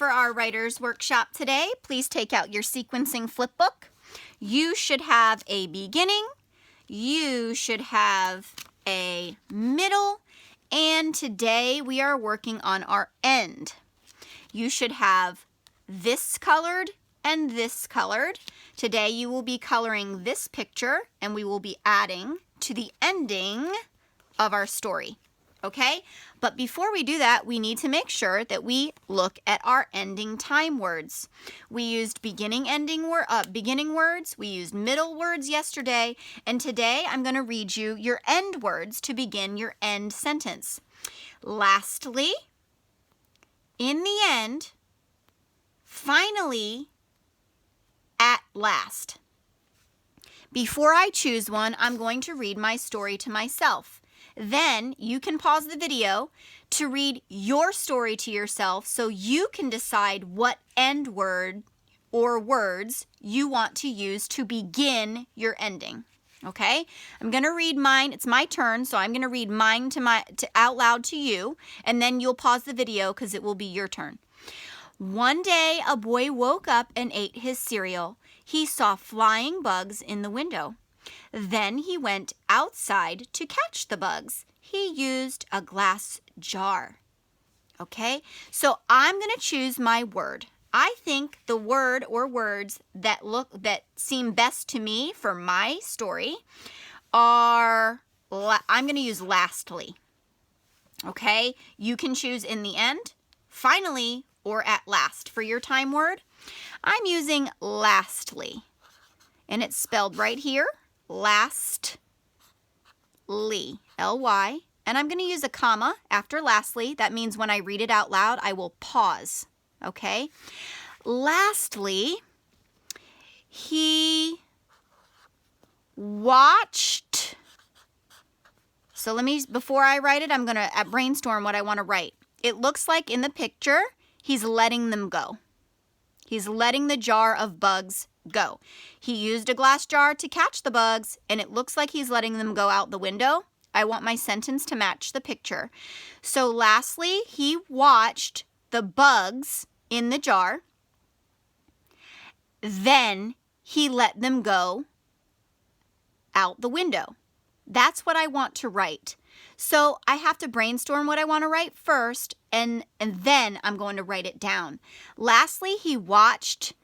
for our writer's workshop today, please take out your sequencing flip book. You should have a beginning, you should have a middle, and today we are working on our end. You should have this colored and this colored. Today you will be coloring this picture and we will be adding to the ending of our story. Okay? But before we do that, we need to make sure that we look at our ending time words. We used beginning words, we used middle words yesterday, and today I'm going to read you your end words to begin your end sentence. Lastly, in the end, finally, at last. Before I choose one, I'm going to read my story to myself. Then you can pause the video to read your story to yourself so you can decide what end word or words you want to use to begin your ending. Okay? I'm going to read mine. It's my turn, so I'm going to read mine out loud to you, and then you'll pause the video because it will be your turn. One day, a boy woke up and ate his cereal. He saw flying bugs in the window. Then he went outside to catch the bugs. He used a glass jar. Okay, so I'm going to choose my word. I think the word or words that seem best to me for my story are, I'm going to use lastly. Okay, you can choose in the end, finally, or at last. For your time word, I'm using lastly. And it's spelled right here. Lastly, L-Y, and I'm going to use a comma after lastly. That means when I read it out loud, I will pause, okay? Lastly, he watched. So before I write it, I'm going to brainstorm what I want to write. It looks like in the picture, he's letting them go. He's letting the jar of bugs go. He used a glass jar to catch the bugs, and it looks like he's letting them go out the window. I want my sentence to match the picture. So lastly, he watched the bugs in the jar. Then he let them go out the window. That's what I want to write. So I have to brainstorm what I want to write first, and then I'm going to write it down. Lastly, he watched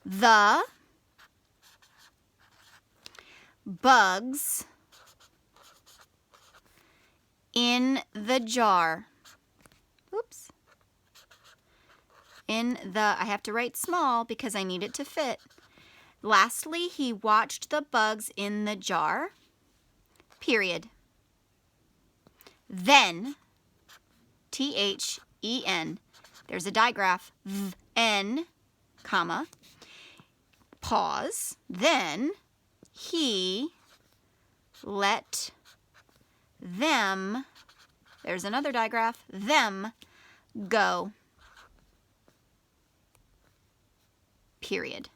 the bugs in the jar. Oops. I have to write small because I need it to fit. Lastly, he watched the bugs in the jar. Period. Then, T-H-E-N, there's a digraph, N, comma, pause, then he let them, there's another digraph, them go. Period.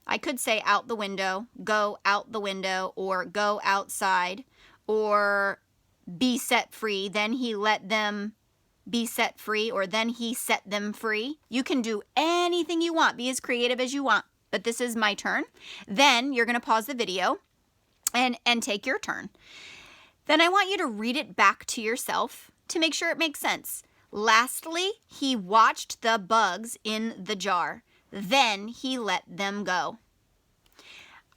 I could say out the window, go out the window, or go outside, or be set free, then he let them be set free, or then he set them free. You can do anything you want. Be as creative as you want. But this is my turn. Then you're going to pause the video and take your turn. Then I want you to read it back to yourself to make sure it makes sense. Lastly, he watched the bugs in the jar. Then he let them go.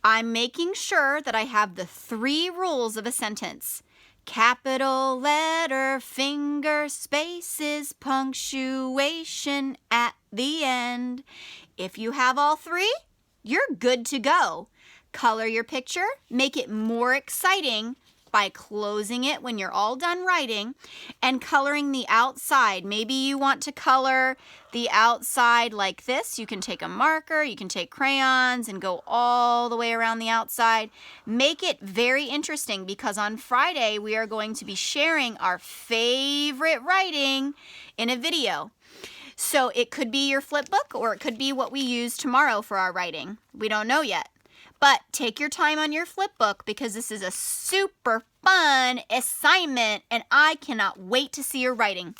I'm making sure that I have the 3 rules of a sentence. Capital letter, finger, spaces, punctuation at the end. If you have all 3, you're good to go. Color your picture, make it more exciting by closing it when you're all done writing and coloring the outside. Maybe you want to color the outside like this. You can take a marker, you can take crayons and go all the way around the outside. Make it very interesting because on Friday we are going to be sharing our favorite writing in a video. So it could be your flip book or it could be what we use tomorrow for our writing. We don't know yet. But take your time on your flip book because this is a super fun assignment and I cannot wait to see your writing.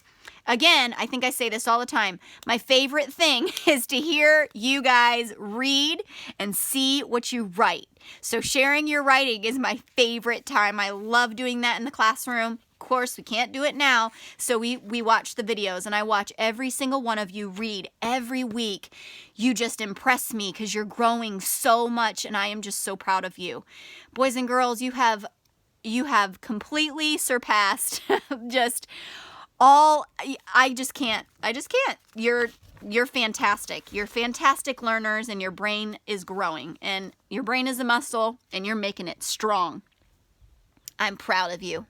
Again, I think I say this all the time. My favorite thing is to hear you guys read and see what you write. So sharing your writing is my favorite time. I love doing that in the classroom. Of course, we can't do it now, so we watch the videos, and I watch every single one of you read every week. You just impress me because you're growing so much, and I am just so proud of you. Boys and girls, you have completely surpassed just all. I just can't. You're fantastic. You're fantastic learners, and your brain is growing, and your brain is a muscle, and you're making it strong. I'm proud of you.